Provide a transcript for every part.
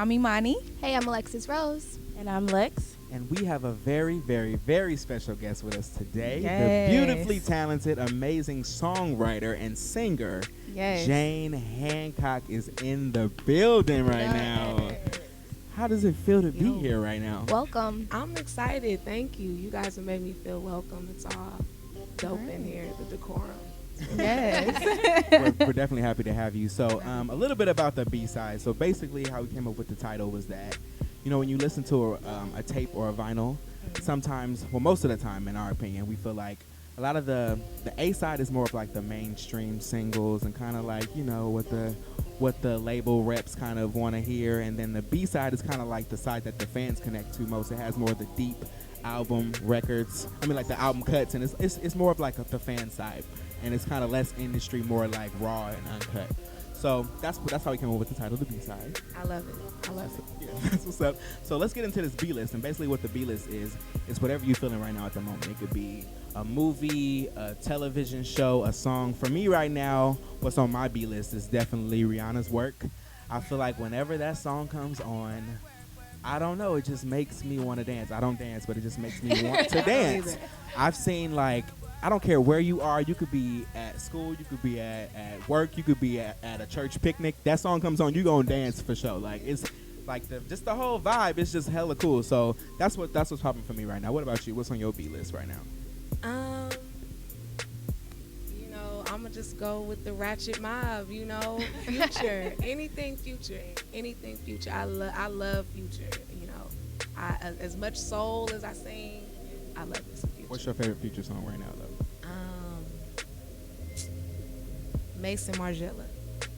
I'm Imani. Hey, I'm Alexis Rose. And I'm Lex. And we have a very, very, very special guest with us today. Yes. The beautifully talented, amazing songwriter and singer, Yes. Jane Hancock is in the building right now. How does it feel to be here right now? Welcome. I'm excited. Thank you. You guys have made me feel welcome. It's all dope in here, the decorum. Yes. We're definitely happy to have you. So a little bit about the B-side. So basically how we came up with the title was that, you know, when you listen to a tape or a vinyl, sometimes, well, most of the time, in our opinion, we feel like a lot of the A-side is more of like the mainstream singles and kind of like, you know, what the label reps kind of want to hear. And then the B-side is kind of like the side that the fans connect to most. It has more of the deep album records. I mean, like the album cuts, and it's more of like the fan side. And it's kind of less industry, more like raw and uncut. So that's how we came up with the title, the B-side. I love it. I love it. Yeah, that's what's up. So let's get into this B-list. And basically what the B-list is whatever you're feeling right now at the moment. It could be a movie, a television show, a song. For me right now, what's on my B-list is definitely Rihanna's work. I feel like whenever that song comes on, I don't know, it just makes me want to dance. I don't dance, but it just makes me want to dance. I've seen, like, I don't care where you are. You could be at school. You could be at work. You could be at a church picnic. That song comes on, you gonna dance for sure. Like, it's like just the whole vibe. It's just hella cool. So that's what's popping for me right now. What about you? What's on your B list right now? You know, I'm gonna just go with the Ratchet Mob. You know, Future, anything Future. I love Future. You know, as much soul as I sing, I love this Future. What's your favorite Future song right now, though? Mason Margiela.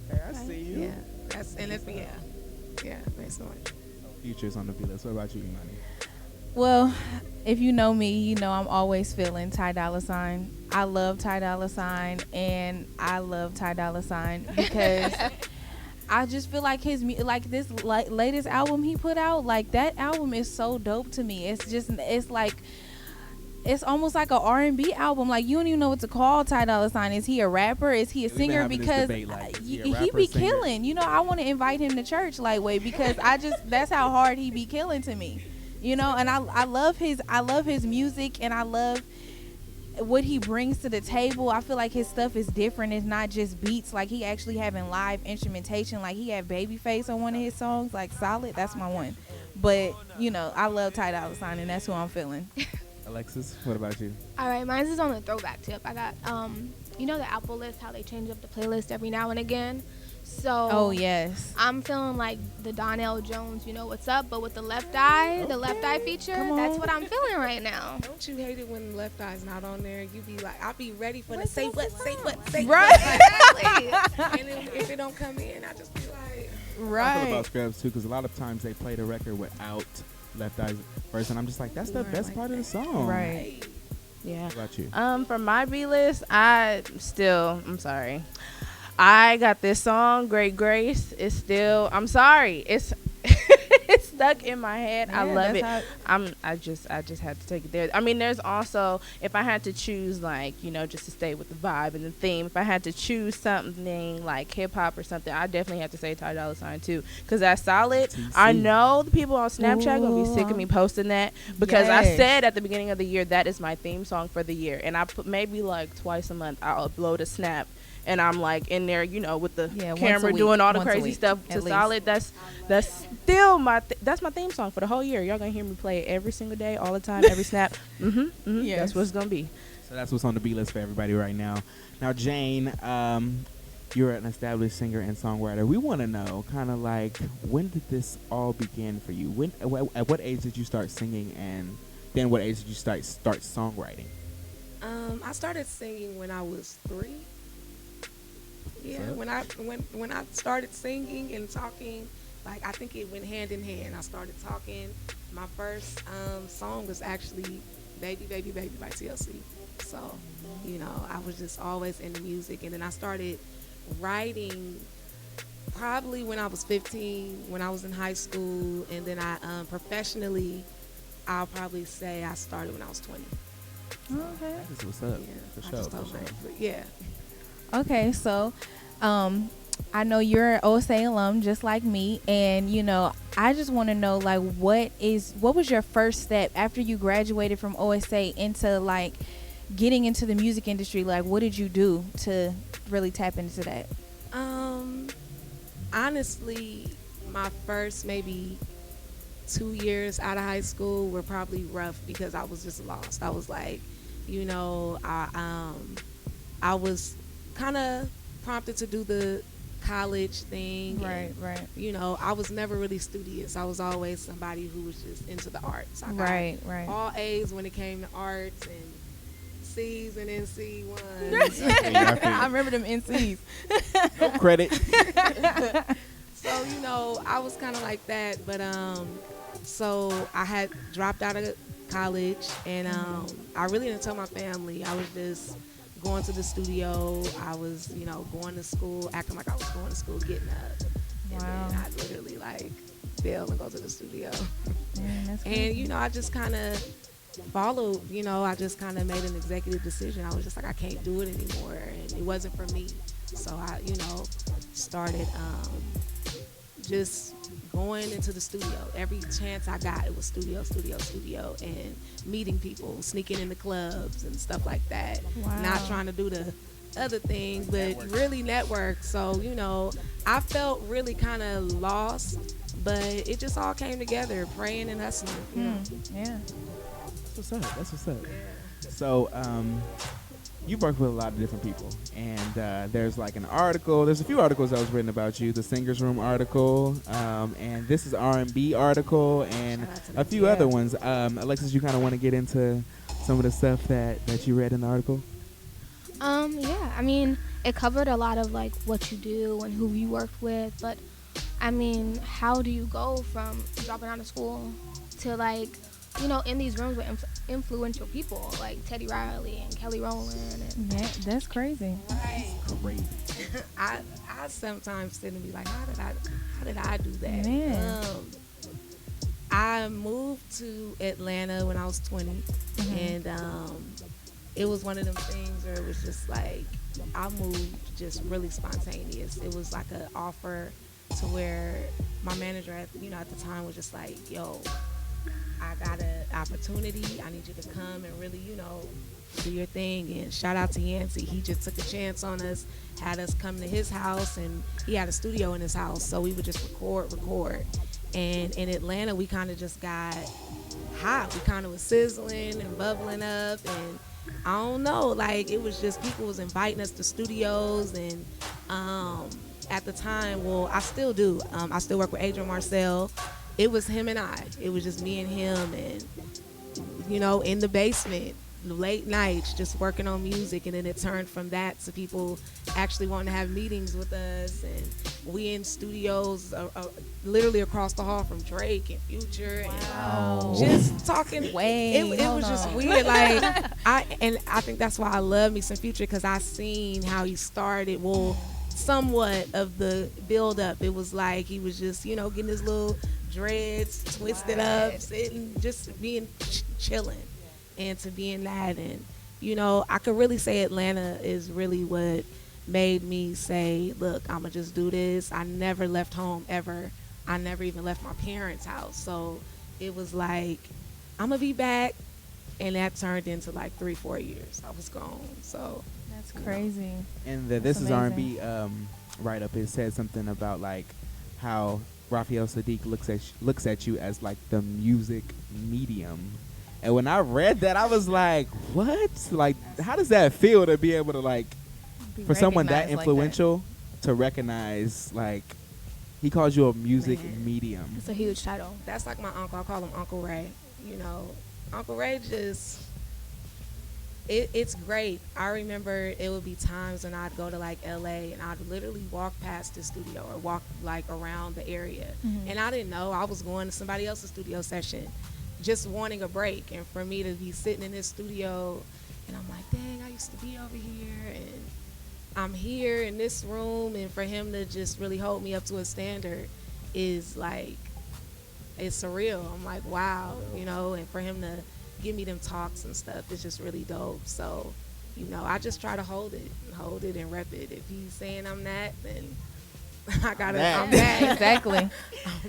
Hey, I see you. Yeah, yeah, Mason Margiela. Future's on the B list. What about you, Imani? Well, if you know me, you know I'm always feeling Ty Dolla $ign. I love Ty Dolla $ign, and I love Ty Dolla $ign because I just feel like his like this latest album he put out, like that album is so dope to me. It's like it's almost like a R&B album. Like, you don't even know what to call Ty Dolla $ign. Is he a rapper? Is he a singer? Because debate, like, he be killing. You know, I want to invite him to church, like, because that's how hard he be killing to me. You know, and I love his music, and I love what he brings to the table. I feel like his stuff is different. It's not just beats. Like, he actually having live instrumentation. Like, he had Babyface on one of his songs, like Solid. That's my one. But, you know, I love Ty Dolla $ign, and that's who I'm feeling. Alexis, what about you? All right, mine's is on the throwback tip. I got, you know the Apple list, how they change up the playlist every now and again. So Oh, yes. I'm feeling like the Donnell Jones, you know what's up, but with the left eye, the left eye feature, that's what I'm feeling right now. Don't you hate it when Left Eye's not on there? You be like, I'll be ready for the say what. Right. Exactly. And then if it don't come in, I just be like, I feel Right. about Scrubs too, because a lot of times they play the record without Left Eye's verse, and I'm just like, that's the best part of the song. Right. yeah. What about you? For my B list, I'm sorry. I got this song, Great Grace. It's still, I'm sorry. It's it's stuck in my head. I love it. I just had to take it there. I mean, there's also, if I had to choose, like, you know, just to stay with the vibe and the theme, if I had to choose something like hip hop or something, I definitely have to say Ty Dolla $ign too, because that's Solid. TC. I know the people on Snapchat gonna be sick of me posting that, because I said at the beginning of the year that is my theme song for the year, and I put maybe like twice a month I'll upload a snap. And I'm like in there, you know, with the camera doing all the crazy stuff to Solid. That's still that's my theme song for the whole year. Y'all gonna hear me play it every single day, all the time, every snap. Yes. That's what it's gonna be. So that's what's on the B list for everybody right now. Now, Jane, you're an established singer and songwriter. We want to know, kind of like, when did this all begin for you? At what age did you start singing, and then what age did you start songwriting? I started singing when I was 3. Yeah, when I started singing and talking, like, I think it went hand in hand. I started talking. My first song was actually Baby, Baby, Baby by TLC. So, you know, I was just always into music. And then I started writing probably when I was 15, when I was in high school. And then I professionally, I'll probably say I started when I was 20. That's what's up. Yeah, For I sure. just told my, yeah. Okay, so I know you're an OSA alum just like me, and I just want to know, like, what was your first step after you graduated from OSA into like getting into the music industry? Like, what did you do to really tap into that? Honestly, my first maybe 2 years out of high school were probably rough because I was just lost. I was like, I was kind of prompted to do the college thing. Right, right. I was never really studious. I was always somebody who was just into the arts. I got Right. all A's when it came to arts and C's and NC ones. I remember them NCs. No credit. So, I was kind of like that. But so I had dropped out of college, and I really didn't tell my family. I was just going to the studio. I was, going to school, acting like I was going to school, getting up. Wow. And then I literally bail and go to the studio. Man, that's And, crazy. I just kind of followed, I just kind of made an executive decision. I was just like, I can't do it anymore. And it wasn't for me. So I, started just going into the studio. Every chance I got, it was studio, and meeting people, sneaking into clubs and stuff like that. Wow. Not trying to do the other thing, but really network. So, I felt really kind of lost, but it just all came together, praying and hustling. Yeah. That's what's up. Yeah. So, you've worked with a lot of different people, and there's like an article. There's a few articles that was written about you. The Singers Room article, and this is R&B article, and a few other ones. Alexis, you kind of want to get into some of the stuff that you read in the article? Yeah, I mean, it covered a lot of like what you do and who you worked with, but I mean, how do you go from dropping out of school to in these rooms with influential people like Teddy Riley and Kelly Rowland? And Yeah, that's crazy. Crazy. I sometimes sit and be like, how did I do that? Man. I moved to Atlanta when I was 20, and it was one of them things where it was just like I moved just really spontaneous. It was like an offer to where my manager at the time was just like, yo, I got an opportunity. I need you to come and really, do your thing. And shout out to Yancey. He just took a chance on us, had us come to his house, and he had a studio in his house. So we would just record. And in Atlanta, we kind of just got hot. We kind of was sizzling and bubbling up. And I don't know, it was just people was inviting us to studios. And at the time, well, I still do. I still work with Adrian Marcel. It was him and I. It was just me and him, and in the basement, late nights, just working on music. And then it turned from that to people actually wanting to have meetings with us, and we in studios literally across the hall from Drake and Future. Wow. And just talking. It was just weird. I think that's why I love me some Future, because I seen how he started. Well, somewhat of the build up. It was like he was just getting his little dreads twisted up, sitting, just being chilling, and to be in that. And I could really say Atlanta is really what made me say, look, I'ma just do this. I never left home ever. I never even left my parents' house. So it was like, I'ma be back. And that turned into 3-4 years I was gone. So That's crazy. And This is R&B write-up, it said something about how Raphael Sadiq looks at you as the music medium. And when I read that, I was like, what? How does that feel to be able to for someone that influential to recognize he calls you a music medium? it's a huge title. that's like my uncle. I call him Uncle Ray. Uncle Ray just, it's great. I remember it would be times when I'd go to LA and I'd literally walk past the studio or walk around the area. And I didn't know I was going to somebody else's studio session, just wanting a break. And for me to be sitting in this studio, and I'm like, dang, I used to be over here, and I'm here in this room. And for him to just really hold me up to a standard is it's surreal. I'm like, wow, and for him to give me them talks and stuff, it's just really dope. So, I just try to hold it and rep it. If he's saying I'm that, then I gotta. That. I'm back. Exactly.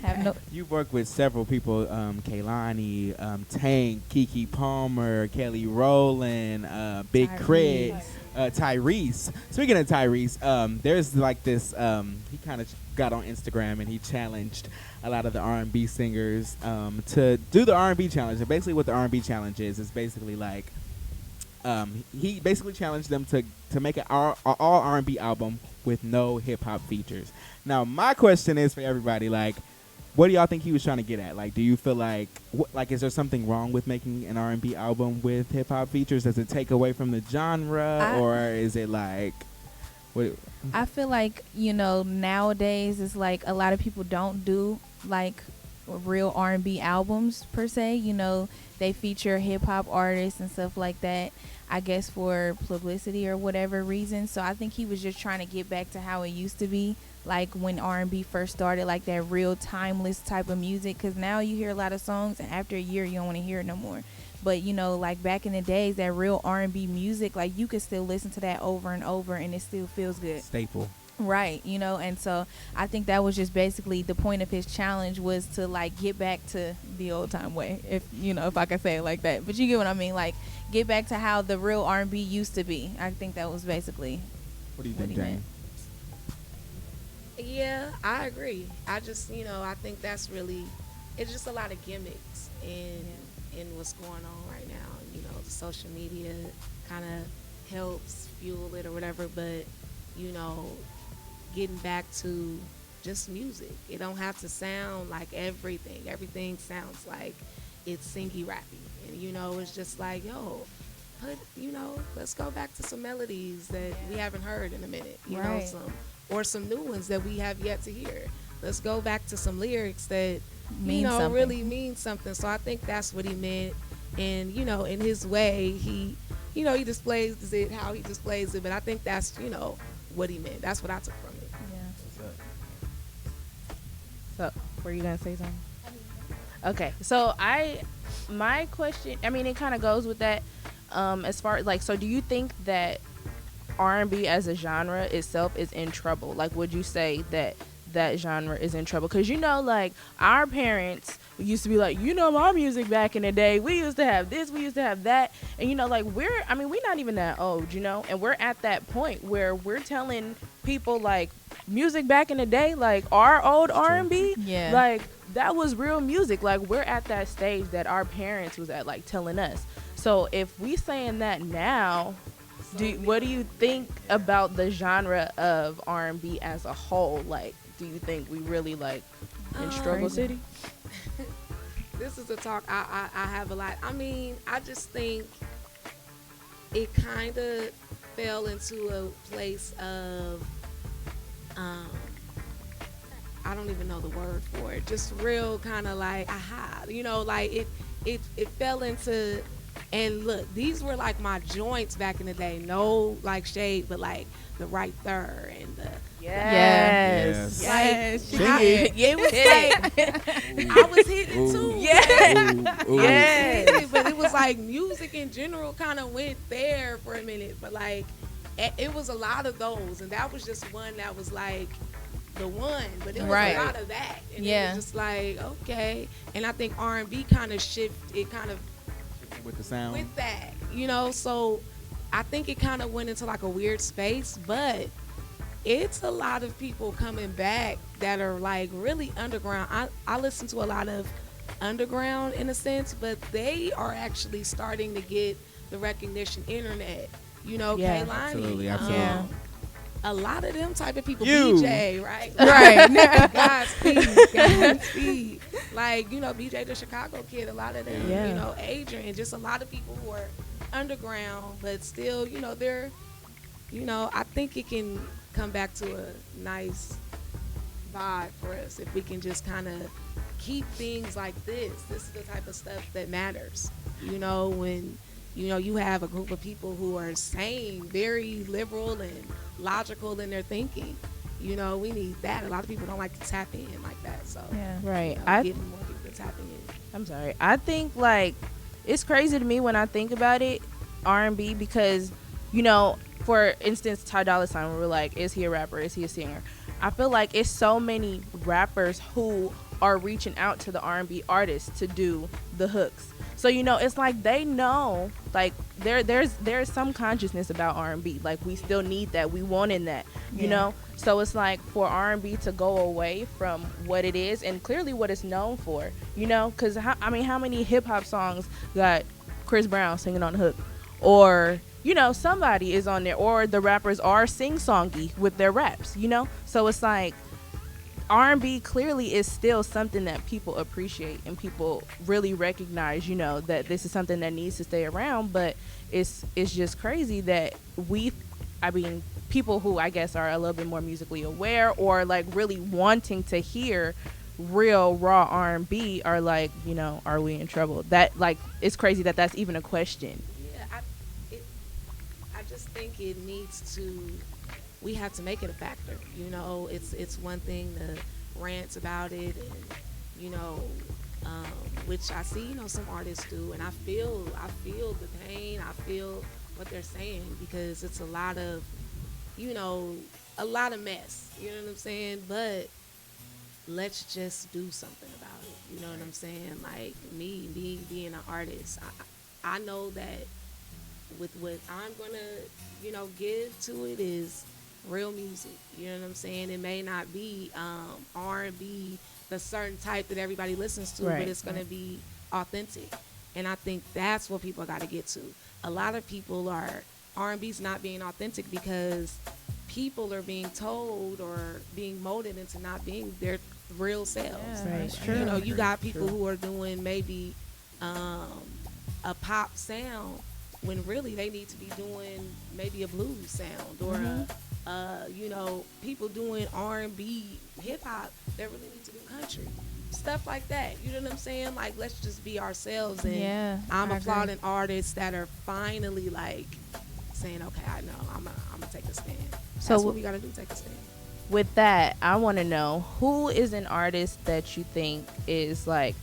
Have no. You've worked with several people, Kehlani, Tank, Keke Palmer, Kelly Rowland, Big Crit, Tyrese. Speaking of Tyrese, there's like this, he kind of got on Instagram and he challenged a lot of the R&B singers to do the R&B challenge. And basically what the R&B challenge is basically like, he basically challenged them to make an all R&B album with no hip-hop features. Now, my question is for everybody, like, what do y'all think he was trying to get at? Like, do you feel like, is there something wrong with making an R&B album with hip-hop features? Does it take away from the genre, or is it like, what? I feel like, nowadays it's like a lot of people don't do like real R&B albums per se. They feature hip-hop artists and stuff like that, I guess for publicity or whatever reason. So I think he was just trying to get back to how it used to be, like when R&B first started, like that real timeless type of music. Because now you hear a lot of songs and after a year you don't want to hear it no more. But like back in the days, that real R&B music, like you could still listen to that over and over and it still feels good. Staple. Right, and so I think that was just basically the point of his challenge, was to like get back to the old time way, if I could say it like that. But you get what I mean, like get back to how the real R&B used to be. I think that was basically What do you think, Jane? Yeah, I agree. I just, I think that's really, it's just a lot of gimmicks in what's going on right now. The social media kind of helps fuel it or whatever, but, getting back to just music. It don't have to sound like everything. Everything sounds like it's singy rappy. And, it's just like, let's go back to some melodies that we haven't heard in a minute. Right. Some new ones that we have yet to hear. Let's go back to some lyrics that really mean something. So I think that's what he meant. And in his way, he displays it how he displays it. But I think that's what he meant. That's what I took from it. Yeah. So, were you gonna say something? Okay, so my question, it kind of goes with that. As far like, so do you think that R&B as a genre itself is in trouble? Like, would you say that genre is in trouble? Because like our parents used to be like, my music back in the day, we used to have this, we used to have that, and like we're not even that old, and we're at that point where we're telling people like music back in the day, like our old R&B, yeah, like that was real music. Like we're at that stage that our parents was at, like telling us. So if we saying that now, what do you think about the genre of R&B as a whole? Like, do you think we really like in struggle city? This is a talk I have a lot. I just think it kind of fell into a place of, I don't even know the word for it. Just real kind of like, like it fell into. And look, these were like my joints back in the day. No like shade, but like the right third and the yes. It was like I was hitting too. Yes. But it was like music in general kind of went there for a minute. But like it was a lot of those, and that was just one that was like the one. But it was a lot of that, and it was just like okay. And I think R&B kind of shifted. It kind of with the sound with that, so I think it kind of went into like a weird space, but it's a lot of people coming back that are like really underground. I listen to a lot of underground in a sense, but they are actually starting to get the recognition internet, Kehlani, absolutely. a lot of them type of people, You. BJ, right? Right. Godspeed. Like, BJ the Chicago kid, a lot of them, Adrian, just a lot of people who are underground, but still, they're, I think it can come back to a nice vibe for us if we can just kind of keep things like this. This is the type of stuff that matters, when, you have a group of people who are sane, very liberal and logical in their thinking. We need that. A lot of people don't like to tap in like that. So right. Getting more people tapping in. I'm sorry. I think like it's crazy to me when I think about it, R&B, because for instance, Ty Dolla $ign, we're like, is he a rapper? Is he a singer? I feel like it's so many rappers who are reaching out to the R&B artists to do the hooks. So it's like they know, like there's some consciousness about R&B. Like we still need that, we wanted that, you know. So it's like for R&B to go away from what it is and clearly what it's known for, because how many hip hop songs got Chris Brown singing on the hook, or somebody is on there, or the rappers are sing-songy with their raps, So it's like R&B clearly is still something that people appreciate and people really recognize, that this is something that needs to stay around. But it's just crazy that people who I guess are a little bit more musically aware or like really wanting to hear real raw R&B are like, are we in trouble? That like it's crazy that that's even a question. I just think it needs to. We have to make it a factor. It's one thing to rant about it, and which I see some artists do, and I feel the pain. I feel what they're saying because it's a lot of mess. You know what I'm saying? But let's just do something about it. You know what I'm saying? Like me being an artist, I know that with what I'm gonna give to it is real music. You know what I'm saying? It may not be R&B, the certain type that everybody listens to, but it's going to be authentic. And I think that's what people got to get to. A lot of people R&B's not being authentic because people are being told or being molded into not being their real selves. Yeah, that's true. You got people who are doing maybe a pop sound when really they need to be doing maybe a blues sound or people doing R&B, hip hop that really need to do country, stuff like that. You know what I'm saying? Like, let's just be ourselves. And I'm applauding artists that are finally like saying, okay, I know, I'm gonna take a stand. That's what we gotta do, take a stand. With that, I want to know who is an artist that you think is like,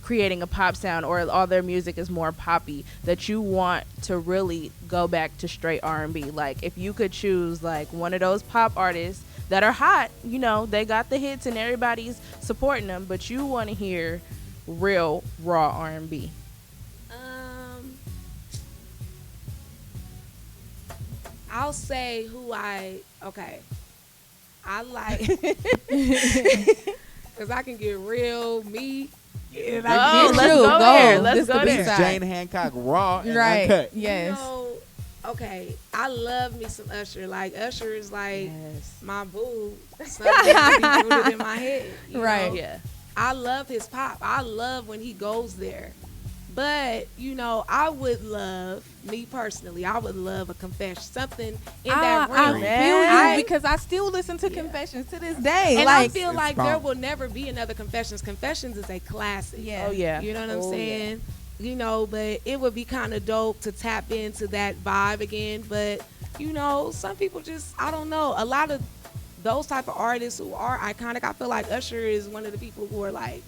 creating a pop sound or all their music is more poppy that you want to really go back to straight R&B. Like if you could choose like one of those pop artists that are hot, they got the hits and everybody's supporting them, but you want to hear real raw R&B. I'll say who I like because I can get real me. Let's go there. Let's go there. This is Jane Hancock raw and right. uncut. Yes. I love me some Usher. Like Usher is like my boo. Something be rooted in my head. Right. Yeah. I love his pop. I love when he goes there. But, I would love, me personally, I would love a confession, something in that realm. I feel you because I still listen to Confessions to this day. And I feel like there will never be another Confessions. Confessions is a classic. Yeah. Oh, yeah. You know what I'm saying? Yeah. But it would be kind of dope to tap into that vibe again. But, some people just, I don't know. A lot of those type of artists who are iconic, I feel like Usher is one of the people who are like,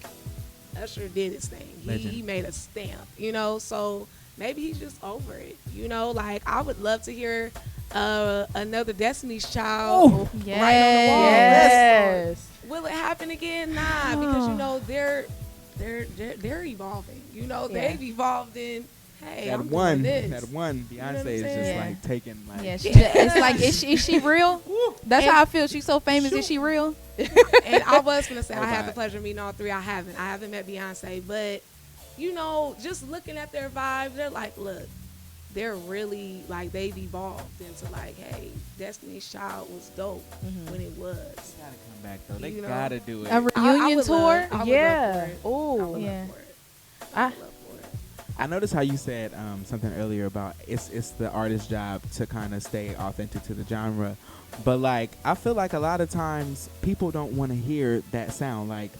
Usher did his thing. He made a stamp, so maybe he's just over it. Like I would love to hear another Destiny's Child right on the wall. Yes. Will it happen again? Nah, because they're evolving. They've evolved in. Hey, that I'm one, doing this. that one Beyonce is just like taking like. Yeah, it's like is she real? That's how I feel. She's so famous. Is she real? And I was gonna say I had the pleasure of meeting all three. I haven't met Beyonce, but just looking at their vibes, they're like, look, they're really like they've evolved into like, hey, Destiny's Child was dope when it was. They gotta come back though. They gotta do it. A reunion tour. Oh yeah. I noticed how you said something earlier about it's the artist's job to kind of stay authentic to the genre, but like I feel like a lot of times people don't want to hear that sound. Like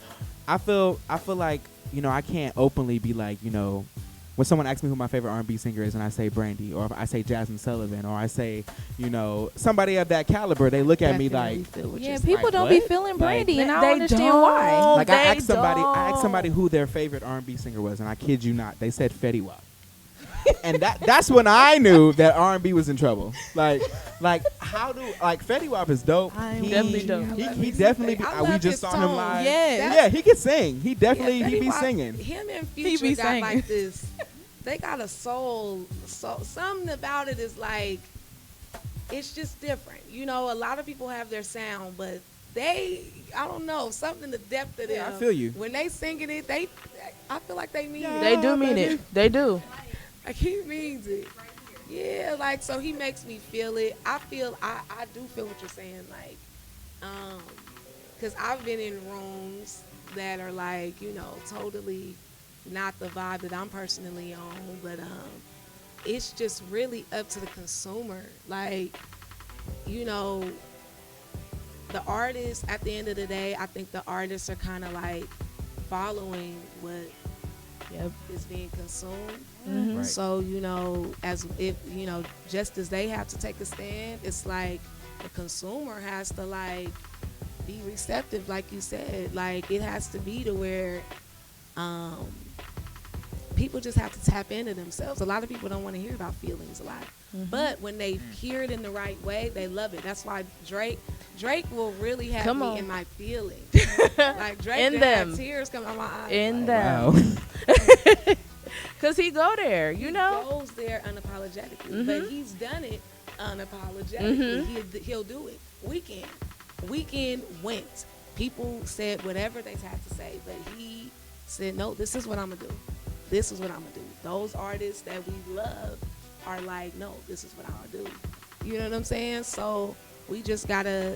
I feel like I can't openly be like when someone asks me who my favorite R&B singer is and I say Brandy, or if I say Jasmine Sullivan, or I say somebody of that caliber, they look at me like people like, don't what? be feeling Brandy, like, and I don't understand why. Like I asked somebody who their favorite R&B singer was, and I kid you not, they said Fetty Wap. And that's when I knew that R&B was in trouble. Like how do Fetty Wap is dope. He definitely dope. He definitely. I we love just his saw tone. him live. Yes. Yeah, he could sing. He definitely Yeah, he be Fetty Wap, singing. Him and He Future be got singing. like this. They got a soul. So something about it is like, it's just different. You know, a lot of people have their sound, but I don't know, something in the depth of them. Yeah, I feel you. When they singing it, I feel like they mean Yeah. it. They do mean it. They do. Like he means it. Yeah, like so he makes me feel it. I do feel what you're saying, like, because I've been in rooms that are like, you know, totally not the vibe that I'm personally on, but it's just really up to the consumer. Like, you know, the artists, at the end of the day, I think the artists are kind of like following what is being consumed. Mm-hmm. Right. So, you know, as if, you know, just as they have to take a stand, it's like the consumer has to like be receptive, like you said. Like it has to be to where people just have to tap into themselves. A lot of people don't want to hear about feelings a lot. Mm-hmm. But when they hear it in the right way, they love it. That's why Drake will really have Come me on. in my feelings. Like Drake In can them. have tears come out my eyes. In like, them. Wow. Cause he go there, you he know. goes there unapologetically, Mhm. but he's done it unapologetically. Mhm. He'll do it. Weekend went. People said whatever they had to say, but he said, no, this is what I'm gonna do. This is what I'm gonna do. Those artists that we love are like, no, this is what I'm gonna do. You know what I'm saying? So we just gotta,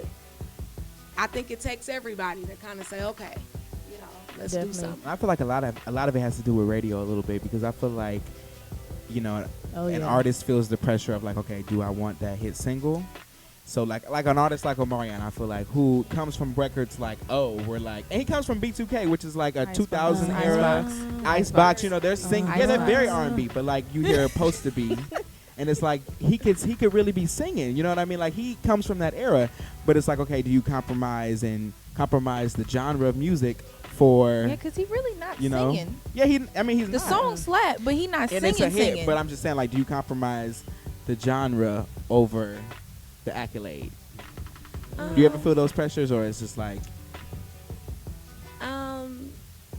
I think it takes everybody to kind of say, okay, you know, let's Definitely. do something. I feel like a lot of it has to do with radio a little bit, because I feel like, you know, Oh, an yeah. artist feels the pressure of like, okay, do I want that hit single? So like an artist like Omarion, I feel like, who comes from records like, we're like, and he comes from B2K, which is like a Icebox. 2000 era Icebox. You know, they're singing, yeah, they're very R&B, but like you hear supposed to be, and it's like he could really be singing. You know what I mean? Like he comes from that era, but it's like, okay, do you compromise the genre of music for, Yeah, because he really not you know? singing. Yeah, he's The not. song slap, but he not And singing. it's a hit, singing. but I'm just saying, like, do you compromise the genre over the accolade? Do you ever feel those pressures, or it's just like,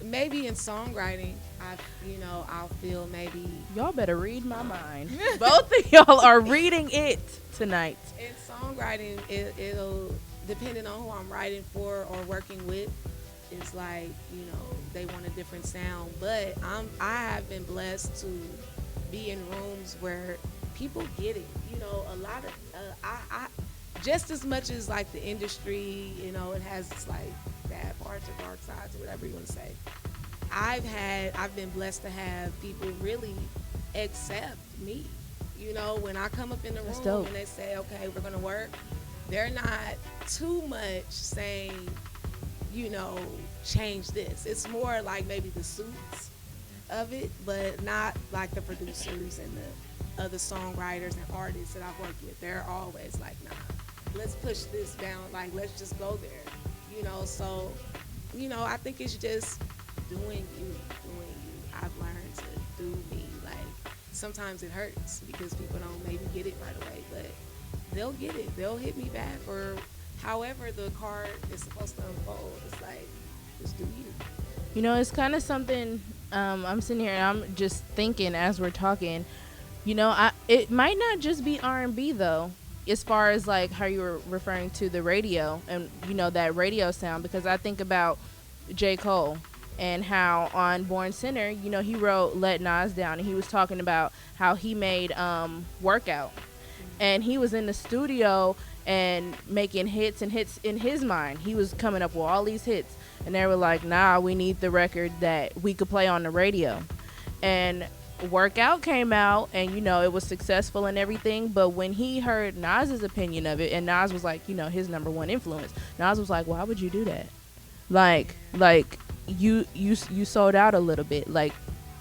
Maybe in songwriting, I'll feel maybe Y'all better read my mind. Both of y'all are reading it tonight. in songwriting, it'll depending on who I'm writing for or working with. It's like, you know, they want a different sound, but I have been blessed to be in rooms where people get it. You know, a lot of I just as much as like the industry, you know, it has its like bad parts or dark sides or whatever you want to say. I've been blessed to have people really accept me. You know, when I come up in the That's room dope. and they say, okay, we're gonna work, they're not too much saying, you know, change this. It's more like maybe the suits of it, but not like the producers and the other songwriters and artists that I've worked with. They're always like, nah, let's push this down. Like, let's just go there. You know, so, you know, I think it's just doing you. I've learned to do me. Like, sometimes it hurts because people don't maybe get it right away, but they'll get it. They'll hit me back, or however the card is supposed to unfold. It's like, just do you. You know, it's kind of something. I'm sitting here and I'm just thinking as we're talking. You know, it might not just be R&B though, as far as like how you were referring to the radio and, you know, that radio sound, because I think about J. Cole and how on Born Sinner, you know, he wrote Let Nas Down, and he was talking about how he made Workout, and he was in the studio and making hits and hits in his mind. He was coming up with all these hits, and they were like, nah, we need the record that we could play on the radio. And Workout came out, and, you know, it was successful and everything, but when he heard Nas's opinion of it, and Nas was like, you know, his number one influence, Nas was like, why would you do that? Like you sold out a little bit. Like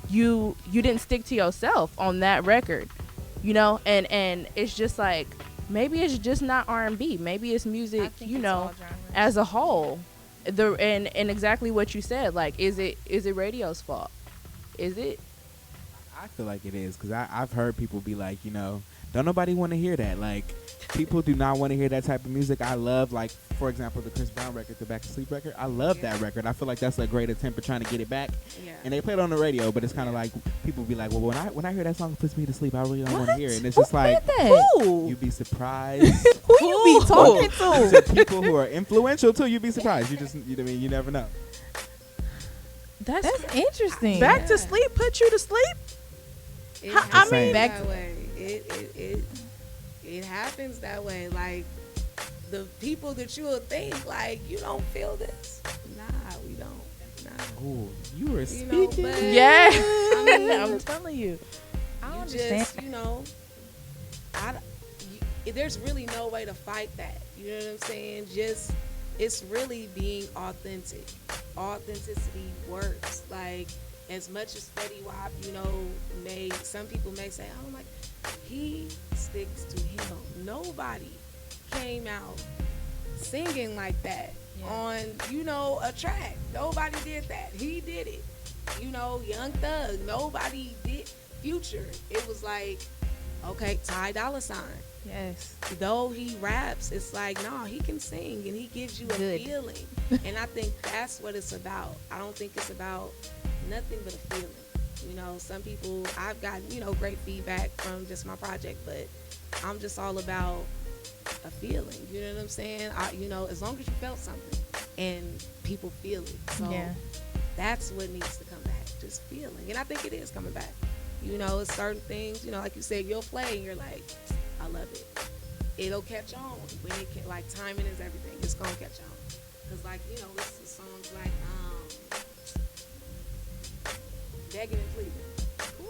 you didn't stick to yourself on that record, you know. And it's just like, maybe it's just not R&B. Maybe it's music, you know, as a whole. And exactly what you said. Like, is it radio's fault? Is it? I feel like it is because I've heard people be like, you know, don't nobody want to hear that. Like, people do not want to hear that type of music. I love, like, for example, the Chris Brown record, the Back to Sleep record. I love that record. I feel like that's a great attempt at trying to get it back. Yeah. And they play it on the radio, but it's kind of like people be like, well, when I hear that song, it puts me to sleep. I really don't want to hear it. And it's just like, Who? you'd be surprised. Who you be talking to? To people who are influential too, you'd be surprised. You just, you know what I mean? You never know. That's interesting. Back to sleep, put you to sleep. I mean, back that way. It happens that way. Like, the people that you will think, like, you don't feel this. Nah, we don't. Nah. Ooh, you were You know, speaking. but Yeah. I mean, I'm telling you. I you understand. just, you know, there's really no way to fight that. You know what I'm saying? Just, it's really being authentic. Authenticity works. Like, as much as Fetty Wap, you know, some people may say, oh, like, he sticks to him. Nobody came out singing like that on, you know, a track. Nobody did that. He did it. You know, Young Thug, nobody did. Future, it was like, okay, Ty Dolla $ign. Yes. Though he raps, it's like, no, he can sing and he gives you a feeling. And I think that's what it's about. I don't think it's about nothing but a feeling. You know, some people, I've gotten, you know, great feedback from just my project, but I'm just all about a feeling. You know what I'm saying? You know, as long as you felt something and people feel it. So that's what needs to come back, just feeling. And I think it is coming back. You know, it's certain things, you know, like you said, you'll play and you're like, I love it. It'll catch on. When it can, like, timing is everything. It's going to catch on. Because, like, you know, listen to songs like Begging and Pleading.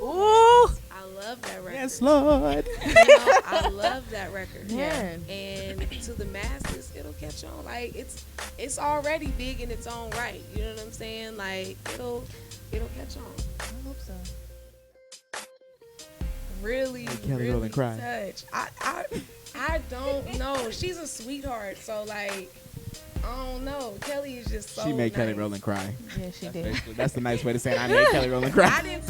Ooh. I love that record. Yes, Lord. You know, I love that record. Yeah. And to the masses, it'll catch on. Like, it's already big in its own right. You know what I'm saying? Like, it'll catch on. I hope so. Really, Kelly really Rowland cry. touch. I don't know. She's a sweetheart, so, like, I don't know. Kelly is just so She made nice. Kelly Rowland cry. Yeah, she did. That's the nice way to say it. I made Kelly Rowland cry. I didn't